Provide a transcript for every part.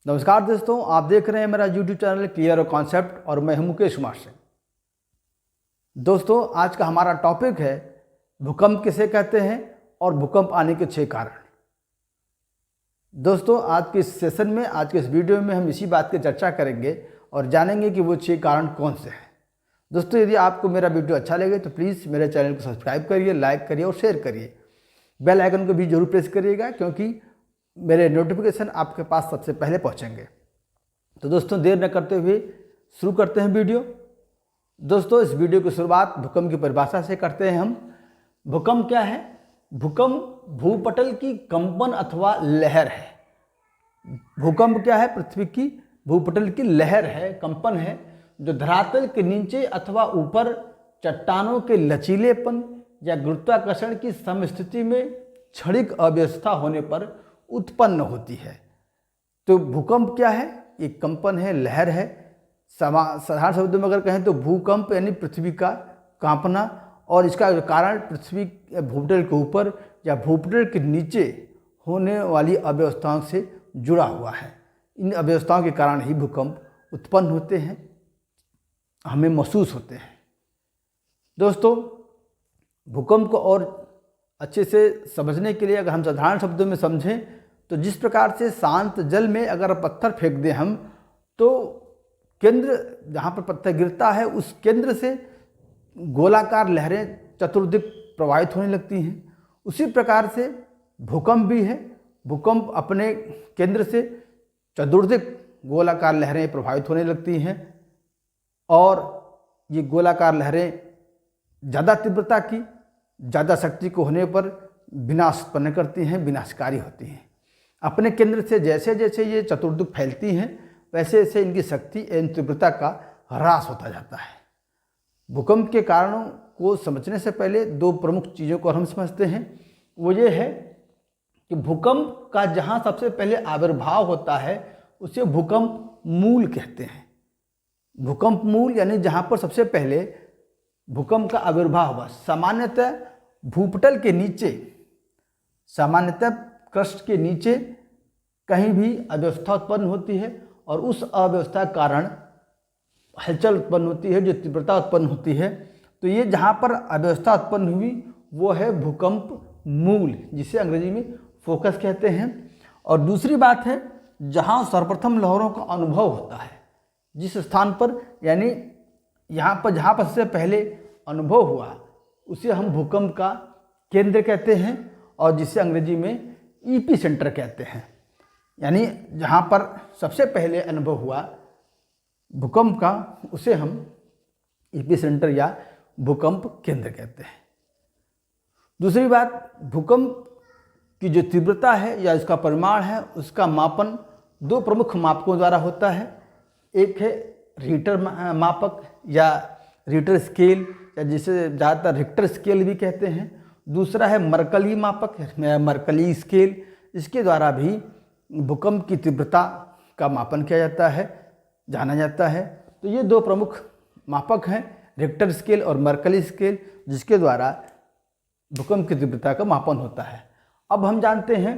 नमस्कार दोस्तों, आप देख रहे हैं मेरा YouTube चैनल क्लियर कॉन्सेप्ट और मैं हूं मुकेश कुमार सिंह। दोस्तों, आज का हमारा टॉपिक है भूकंप किसे कहते हैं और भूकंप आने के 6 कारण। दोस्तों, आज के इस सेशन में, आज के इस वीडियो में हम इसी बात की चर्चा करेंगे और जानेंगे कि वो 6 कारण कौन से हैं। दोस्तों, यदि आपको मेरा वीडियो अच्छा लगे तो प्लीज़ मेरे चैनल को सब्सक्राइब करिए, लाइक करिए और शेयर करिए। बेल आइकन को भी जरूर प्रेस करिएगा क्योंकि मेरे नोटिफिकेशन आपके पास सबसे पहले पहुंचेंगे। तो दोस्तों, देर न करते हुए शुरू करते हैं वीडियो। दोस्तों, इस वीडियो की शुरुआत भूकंप की परिभाषा से करते हैं हम। भूकंप क्या है? भूकंप भूपटल की कंपन अथवा लहर है। भूकंप क्या है? पृथ्वी की भूपटल की लहर है, कंपन है, जो धरातल के नीचे अथवा ऊपर चट्टानों के लचीलेपन या गुरुत्वाकर्षण की समस्थिति में क्षणिक अव्यवस्था होने पर उत्पन्न होती है। तो भूकंप क्या है? एक कंपन है, लहर है। साधारण शब्दों में अगर कहें तो भूकंप यानी पृथ्वी का कांपना, और इसका कारण पृथ्वी भूपटल के ऊपर या भूपटल के नीचे होने वाली अव्यवस्थाओं से जुड़ा हुआ है। इन अव्यवस्थाओं के कारण ही भूकंप उत्पन्न होते हैं, हमें महसूस होते हैं। दोस्तों, भूकंप को और अच्छे से समझने के लिए अगर हम साधारण शब्दों में समझें तो जिस प्रकार से शांत जल में अगर पत्थर फेंक दें हम, तो केंद्र जहाँ पर पत्थर गिरता है उस केंद्र से गोलाकार लहरें चतुर्दिक प्रवाहित होने लगती हैं। उसी प्रकार से भूकंप भी है। भूकंप अपने केंद्र से चतुर्दिक गोलाकार लहरें प्रभावित होने लगती हैं और ये गोलाकार लहरें ज़्यादा तीव्रता की, ज़्यादा शक्ति को होने पर विनाश उत्पन्न करती हैं, विनाशकारी होती हैं। अपने केंद्र से जैसे जैसे ये चतुर्दिक फैलती हैं वैसे वैसे इनकी शक्ति एवं तीव्रता का ह्रास होता जाता है। भूकंप के कारणों को समझने से पहले 2 प्रमुख चीज़ों को हम समझते हैं। वो ये है कि भूकंप का जहाँ सबसे पहले आविर्भाव होता है उसे भूकंप मूल कहते हैं। भूकंप मूल यानी जहाँ पर सबसे पहले भूकंप का आविर्भाव हुआ। सामान्यतः भूपटल के नीचे, सामान्यतः क्रस्ट के नीचे कहीं भी अव्यवस्था उत्पन्न होती है और उस अव्यवस्था के कारण हलचल उत्पन्न होती है, जो तीव्रता उत्पन्न होती है। तो ये जहाँ पर अव्यवस्था उत्पन्न हुई वो है भूकंप मूल, जिसे अंग्रेजी में फोकस कहते हैं। और दूसरी बात है जहाँ सर्वप्रथम लहरों का अनुभव होता है, जिस स्थान पर, यानी यहाँ पर जहाँ पर सबसे पहले अनुभव हुआ उसे हम भूकंप का केंद्र कहते हैं और जिसे अंग्रेजी में ईपी सेंटर कहते हैं। यानी जहाँ पर सबसे पहले अनुभव हुआ भूकंप का उसे हम ईपी सेंटर या भूकंप केंद्र कहते हैं। दूसरी बात, भूकंप की जो तीव्रता है या इसका परिमाण है उसका मापन 2 प्रमुख मापकों द्वारा होता है। एक है रिक्टर मापक या रिक्टर स्केल, या जिसे ज़्यादातर रिक्टर स्केल भी कहते हैं। दूसरा है मर्कली मापक, मर्कली स्केल। इसके द्वारा भी भूकंप की तीव्रता का मापन किया जाता है, जाना जाता है। तो ये 2 प्रमुख मापक हैं, रिक्टर स्केल और मर्कली स्केल, जिसके द्वारा भूकंप की तीव्रता का मापन होता है। अब हम जानते हैं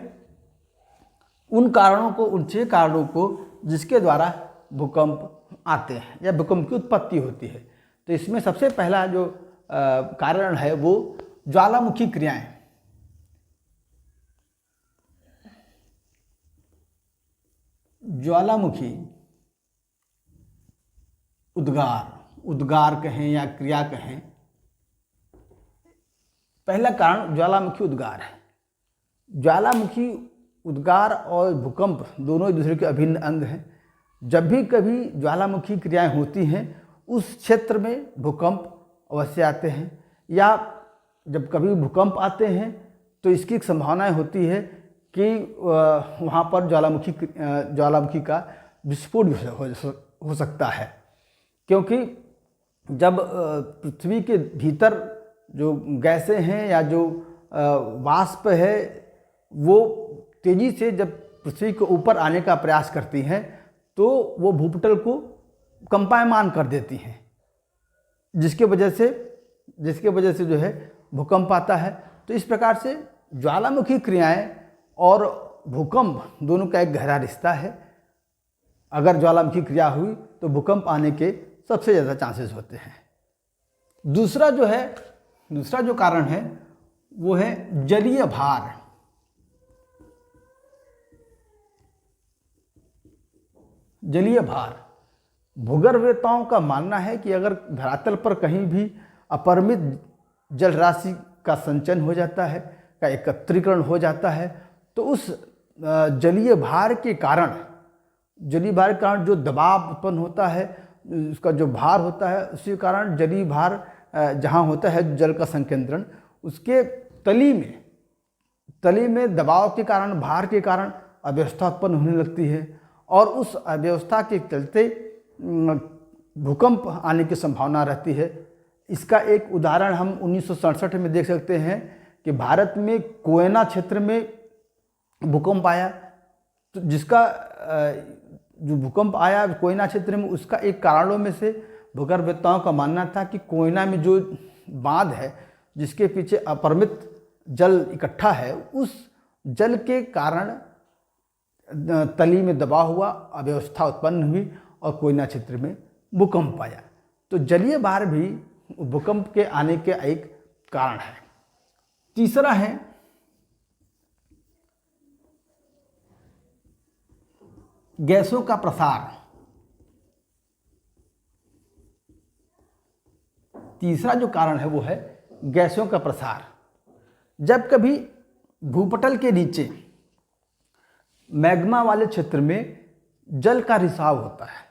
उन कारणों को, उन 6 कारणों को जिसके द्वारा भूकंप आते हैं या भूकंप की उत्पत्ति होती है। तो इसमें सबसे पहला जो कारण है वो ज्वालामुखी क्रियाएं। ज्वालामुखी उद्गार कहें या क्रिया कहें, पहला कारण ज्वालामुखी उद्गार है। ज्वालामुखी उद्गार और भूकंप दोनों एक दूसरे के अभिन्न अंग हैं। जब भी कभी ज्वालामुखी क्रियाएं होती हैं उस क्षेत्र में भूकंप अवश्य आते हैं, या जब कभी भूकंप आते हैं तो इसकी एक संभावना होती है कि वहाँ पर ज्वालामुखी का विस्फोट हो सकता है। क्योंकि जब पृथ्वी के भीतर जो गैसें हैं या जो वाष्प है वो तेज़ी से जब पृथ्वी के ऊपर आने का प्रयास करती हैं तो वो भूपटल को कंपायमान कर देती हैं, जिसके वजह से जो है भूकंप आता है। तो इस प्रकार से ज्वालामुखी क्रियाएं और भूकंप दोनों का एक गहरा रिश्ता है। अगर ज्वालामुखी क्रिया हुई तो भूकंप आने के सबसे ज़्यादा चांसेस होते हैं। दूसरा जो कारण है वो है जलीय भार। जलीय भार, भूगर्भवेत्ताओं का मानना है कि अगर धरातल पर कहीं भी अपरिमित जल राशि का संचयन हो जाता है, का एकत्रीकरण हो जाता है, तो उस जलीय भार के कारण जो दबाव उत्पन्न होता है, उसका जो भार होता है, उसी कारण जलीय भार जहाँ होता है जल का संकेंद्रण, उसके तली में दबाव के कारण, भार के कारण अव्यवस्था उत्पन्न होने लगती है और उस अव्यवस्था के चलते भूकंप आने की संभावना रहती है। इसका एक उदाहरण हम 1967 में देख सकते हैं कि भारत में कोयना क्षेत्र में भूकंप आया, तो जिसका जो भूकंप आया कोयना क्षेत्र में, उसका एक कारणों में से भूगर्भवेत्ताओं का मानना था कि कोयना में जो बांध है जिसके पीछे अपरिमित जल इकट्ठा है, उस जल के कारण तली में दबाव हुआ, अव्यवस्था उत्पन्न हुई और कोयना क्षेत्र में भूकंप आया। तो जलीय भार भी भूकंप के आने के एक कारण है। तीसरा है गैसों का प्रसार। तीसरा जो कारण है वो है गैसों का प्रसार। जब कभी भूपटल के नीचे मैग्मा वाले क्षेत्र में जल का रिसाव होता है,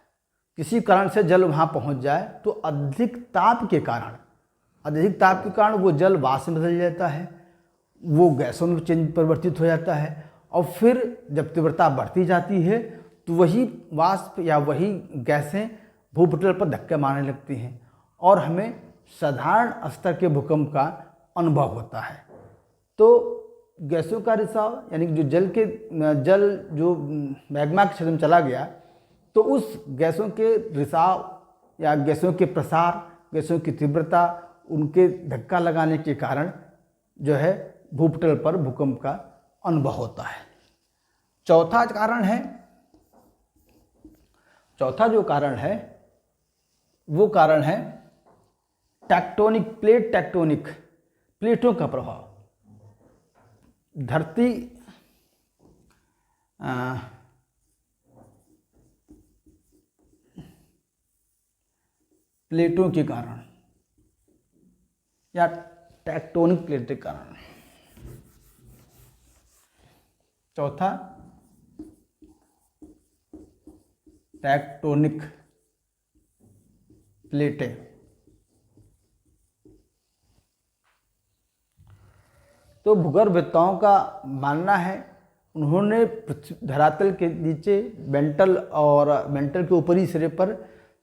किसी कारण से जल वहाँ पहुँच जाए, तो अधिक ताप के कारण वो जल वाष्प में बदल जाता है, वो गैसों में परिवर्तित हो जाता है और फिर जब तीव्रता बढ़ती जाती है तो वही वाष्प या वही गैसें भूपटल पर धक्के मारने लगती हैं और हमें साधारण स्तर के भूकंप का अनुभव होता है। तो गैसों का रिसाव यानी जो जल जो मैग्मा के क्षेत्र में चला गया, तो उस गैसों के रिसाव या गैसों के प्रसार, गैसों की तीव्रता, उनके धक्का लगाने के कारण जो है भूपटल पर भूकंप का अनुभव होता है। चौथा जो कारण है वो कारण है प्लेटों का प्रभाव। धरती प्लेटों के कारण या टेक्टोनिक प्लेट के कारण। चौथा टेक्टोनिक प्लेटें। तो भूगर्भवेत्ताओं का मानना है, उन्होंने धरातल के नीचे मेंटल के ऊपरी सिरे पर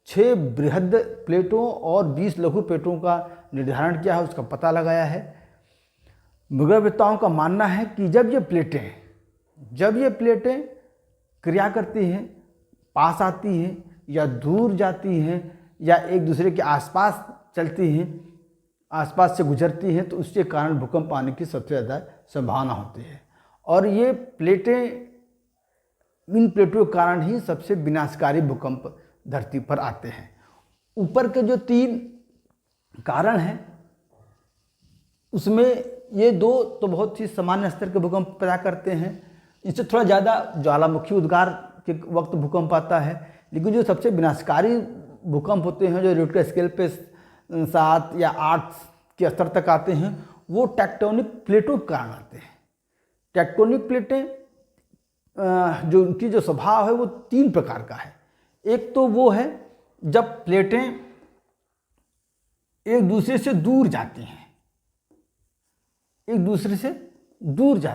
6 बृहद प्लेटों और 20 लघु प्लेटों का निर्धारण किया है, उसका पता लगाया है। भूगर्भवेत्ताओं का मानना है कि जब ये प्लेटें क्रिया करती हैं, पास आती हैं या दूर जाती हैं या एक दूसरे के आसपास चलती हैं, आसपास से गुजरती हैं, तो उसके कारण भूकंप आने की सबसे ज़्यादा संभावना होती है। और ये प्लेटें, इन प्लेटों के कारण ही सबसे विनाशकारी भूकंप धरती पर आते हैं। ऊपर के जो 3 कारण हैं उसमें ये 2 तो बहुत ही सामान्य स्तर के भूकंप पैदा करते हैं, इससे थोड़ा ज़्यादा ज्वालामुखी उद्गार के वक्त भूकंप आता है। लेकिन जो सबसे विनाशकारी भूकंप होते हैं, जो रिक्टर स्केल पे 7 या 8 के स्तर तक आते हैं, वो टेक्टोनिक प्लेटों के कारण आते हैं। टेक्टोनिक प्लेटें जो उनकी जो स्वभाव है वो 3 प्रकार का है। एक तो वो है जब प्लेटें एक दूसरे से दूर जाती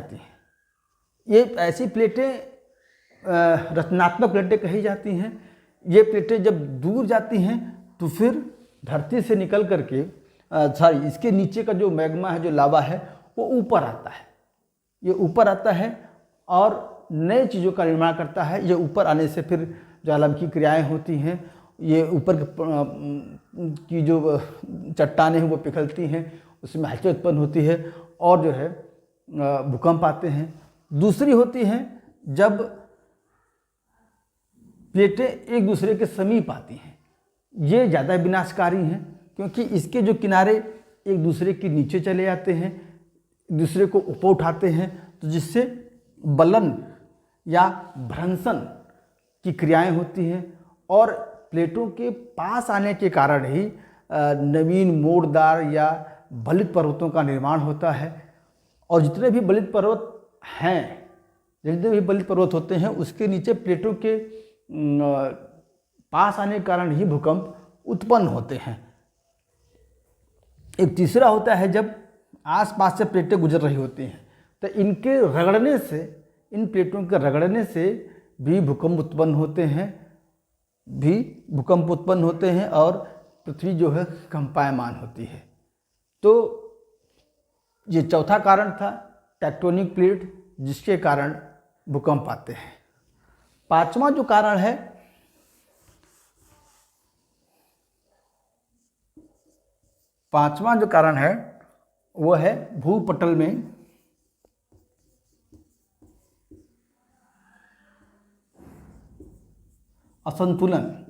हैं, ये ऐसी प्लेटें रचनात्मक प्लेटें कही जाती हैं। ये प्लेटें जब दूर जाती हैं तो फिर धरती से निकल करके इसके नीचे का जो मैग्मा है, जो लावा है, वो ऊपर आता है। ये ऊपर आता है और नए चीज़ों का निर्माण करता है। ये ऊपर आने से फिर ज्वालामुखी क्रियाएं होती हैं, ये ऊपर की जो चट्टानें हैं वो पिघलती हैं, उसमें हलचल उत्पन्न होती है और जो है भूकंप आते हैं। दूसरी होती है जब प्लेटें एक दूसरे के समीप आती हैं। ये ज़्यादा विनाशकारी हैं क्योंकि इसके जो किनारे एक दूसरे के नीचे चले जाते हैं, एक दूसरे को ऊपर उठाते हैं, तो जिससे बलन या भ्रंशन की क्रियाएं होती हैं और प्लेटों के पास आने के कारण ही नवीन मोड़दार या बलित पर्वतों का निर्माण होता है। और जितने भी बलित पर्वत हैं, जितने भी बलित पर्वत होते हैं, उसके नीचे प्लेटों के पास आने के कारण ही भूकंप उत्पन्न होते हैं। एक तीसरा होता है जब आसपास से प्लेटें गुजर रही होती हैं, तो इनके रगड़ने से, इन प्लेटों के रगड़ने से भी भूकंप उत्पन्न होते हैं और पृथ्वी जो है कंपायमान होती है। तो ये चौथा कारण था, टेक्टोनिक प्लेट, जिसके कारण भूकंप आते हैं। पांचवा जो कारण है वो है भूपटल में असंतुलन।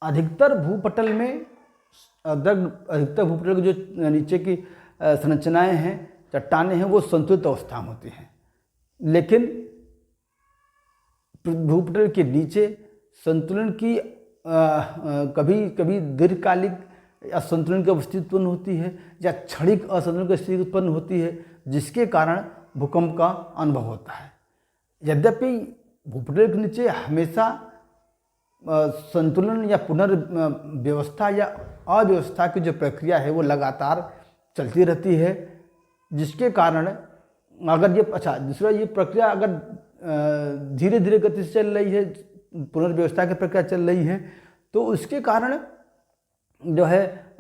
अधिकतर भूपटल के जो नीचे की संरचनाएं हैं, चट्टानें हैं, वो संतुलित अवस्था में होती हैं। लेकिन भूपटल के नीचे संतुलन की कभी कभी दीर्घकालिक असंतुलन की स्थिति उत्पन्न होती है या क्षणिक असंतुलन की स्थिति उत्पन्न होती है, जिसके कारण भूकंप का अनुभव होता है। यद्यपि भूपटल के नीचे हमेशा संतुलन या पुनर्व्यवस्था या अव्यवस्था की जो प्रक्रिया है वो लगातार चलती रहती है, जिसके कारण अगर ये दूसरा ये प्रक्रिया अगर धीरे धीरे गति से चल रही है, पुनर्व्यवस्था की प्रक्रिया चल रही है, तो उसके कारण जो है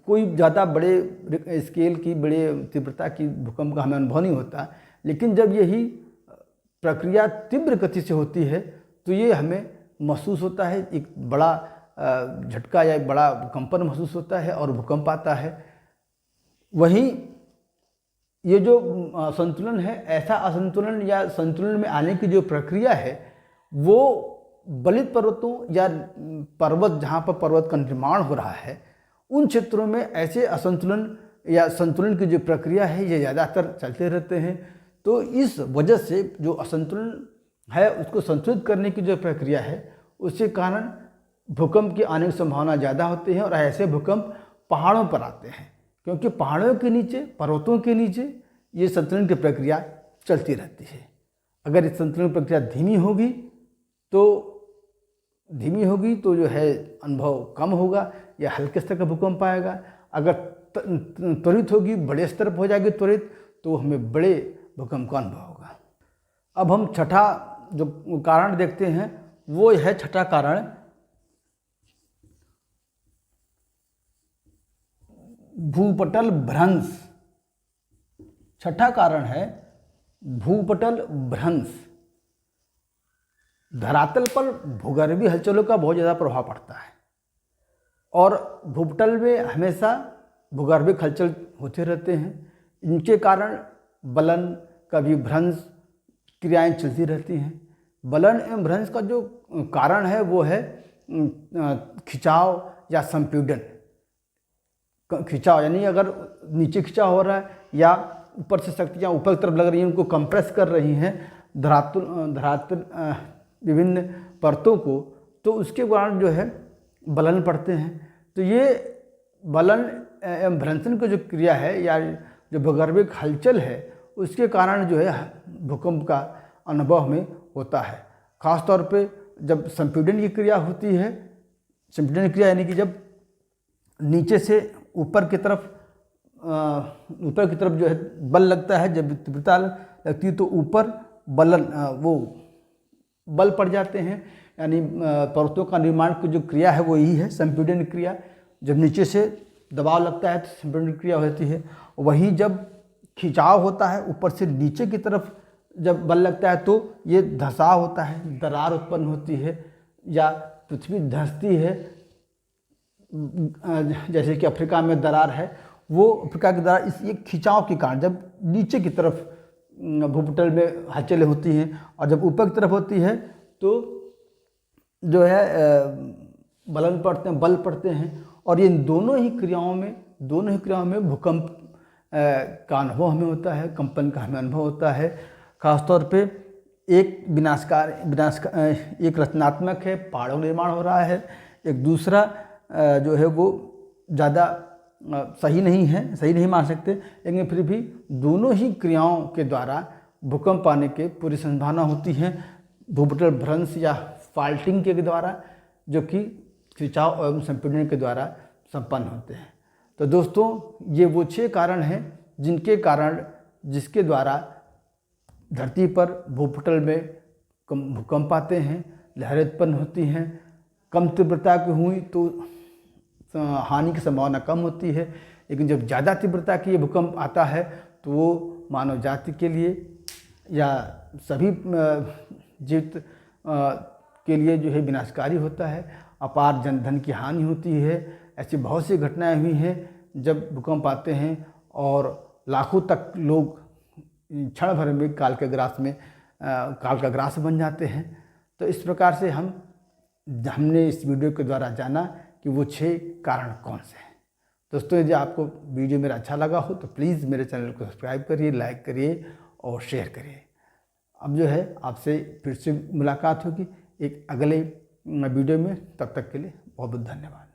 कोई ज़्यादा बड़े स्केल की, बड़े तीव्रता की भूकंप का हमें अनुभव नहीं होता। लेकिन जब यही प्रक्रिया तीव्र गति से होती है तो ये हमें महसूस होता है, एक बड़ा झटका या एक बड़ा कंपन महसूस होता है और भूकंप आता है। वहीं ये जो असंतुलन है, ऐसा असंतुलन या संतुलन में आने की जो प्रक्रिया है वो बलित पर्वतों या पर्वत, जहाँ पर पर्वत का निर्माण हो रहा है, उन क्षेत्रों में ऐसे असंतुलन या संतुलन की जो प्रक्रिया है ये ज़्यादातर चलते रहते हैं। तो इस वजह से जो असंतुलन है उसको संतुलित करने की जो प्रक्रिया है, उसके कारण भूकंप की आने की संभावना ज़्यादा होती है। और ऐसे भूकंप पहाड़ों पर आते हैं क्योंकि पहाड़ों के नीचे, पर्वतों के नीचे ये संतुलन की प्रक्रिया चलती रहती है। अगर इस संतुलन प्रक्रिया धीमी होगी तो जो है अनुभव कम होगा या हल्के स्तर का भूकंप आएगा। अगर त्वरित होगी, बड़े स्तर पर हो जाएगी त्वरित, तो हमें बड़े भूकंप का अनुभव होगा। अब हम छठा जो कारण देखते हैं वो है छठा कारण भूपटल भ्रंश। छठा कारण है भूपटल भ्रंश। धरातल पर भूगर्भीय हलचलों का बहुत ज़्यादा प्रभाव पड़ता है और भूपटल में हमेशा भूगर्भीय हलचल होते रहते हैं। इनके कारण बलन, कभी भ्रंश क्रियाएं चलती रहती हैं। बलन एवं भ्रंश का जो कारण है वो है खिंचाव या संपीड़न। खिंचाव यानी अगर नीचे खिंचाव हो रहा है या ऊपर से शक्तियाँ ऊपर की तरफ लग रही हैं, उनको कंप्रेस कर रही हैं धरातल विभिन्न परतों को, तो उसके कारण जो है बलन पड़ते हैं। तो ये बलन एवं भ्रंशन की जो क्रिया है या जो भूगर्भीय हलचल है, उसके कारण जो है भूकंप का अनुभव में होता है। ख़ास तौर पे जब संपीड़न की क्रिया होती है, संपीड़न क्रिया यानी कि जब नीचे से ऊपर की तरफ जो है बल लगता है, जब तीव्रता लगती है तो ऊपर वो बल पड़ जाते हैं। यानी पर्वतों का निर्माण की जो क्रिया है वो यही है संपीड़न क्रिया। जब नीचे से दबाव लगता है तो संपीड़न क्रिया होती है। वहीं जब खिंचाव होता है ऊपर से नीचे की तरफ जब बल लगता है तो ये धंसाव होता है, दरार उत्पन्न होती है या पृथ्वी धंसती है। जैसे कि अफ्रीका में दरार है, वो प्रक्रिया के द्वारा इस एक खिंचाव के कारण जब नीचे की तरफ भूपटल में हलचलें होती हैं और जब ऊपर की तरफ होती है तो जो है बल पड़ते हैं और ये दोनों ही क्रियाओं में भूकंप का अनुभव हमें होता है, कंपन का हमें अनुभव होता है। खासतौर पे एक एक रचनात्मक है, पहाड़ों का निर्माण हो रहा है, एक दूसरा जो है वो ज़्यादा सही नहीं मान सकते, लेकिन फिर भी दोनों ही क्रियाओं के द्वारा भूकंप आने के पूरी संभावना होती है, भूपटल भ्रंश या फाल्टिंग के द्वारा, जो कि खिंचाव एवं संपीड़न के द्वारा संपन्न होते हैं। तो दोस्तों, ये वो 6 कारण हैं जिसके द्वारा धरती पर भूपटल में भूकंप आते हैं, लहरें उत्पन्न होती हैं। कम तीव्रता की हुई तो हानि की संभावना कम होती है, लेकिन जब ज़्यादा तीव्रता की ये भूकंप आता है तो वो मानव जाति के लिए या सभी जीवित के लिए जो है विनाशकारी होता है, अपार जनधन की हानि होती है। ऐसी बहुत सी घटनाएं हुई हैं जब भूकंप आते हैं और लाखों तक लोग क्षण भर में काल का ग्रास बन जाते हैं। तो इस प्रकार से हमने इस वीडियो के द्वारा जाना कि वो 6 कारण कौन से हैं। दोस्तों, यदि आपको वीडियो मेरा अच्छा लगा हो तो प्लीज़ मेरे चैनल को सब्सक्राइब करिए, लाइक करिए और शेयर करिए। अब जो है आपसे फिर से मुलाकात होगी एक अगले वीडियो में, तब तक के लिए बहुत बहुत धन्यवाद।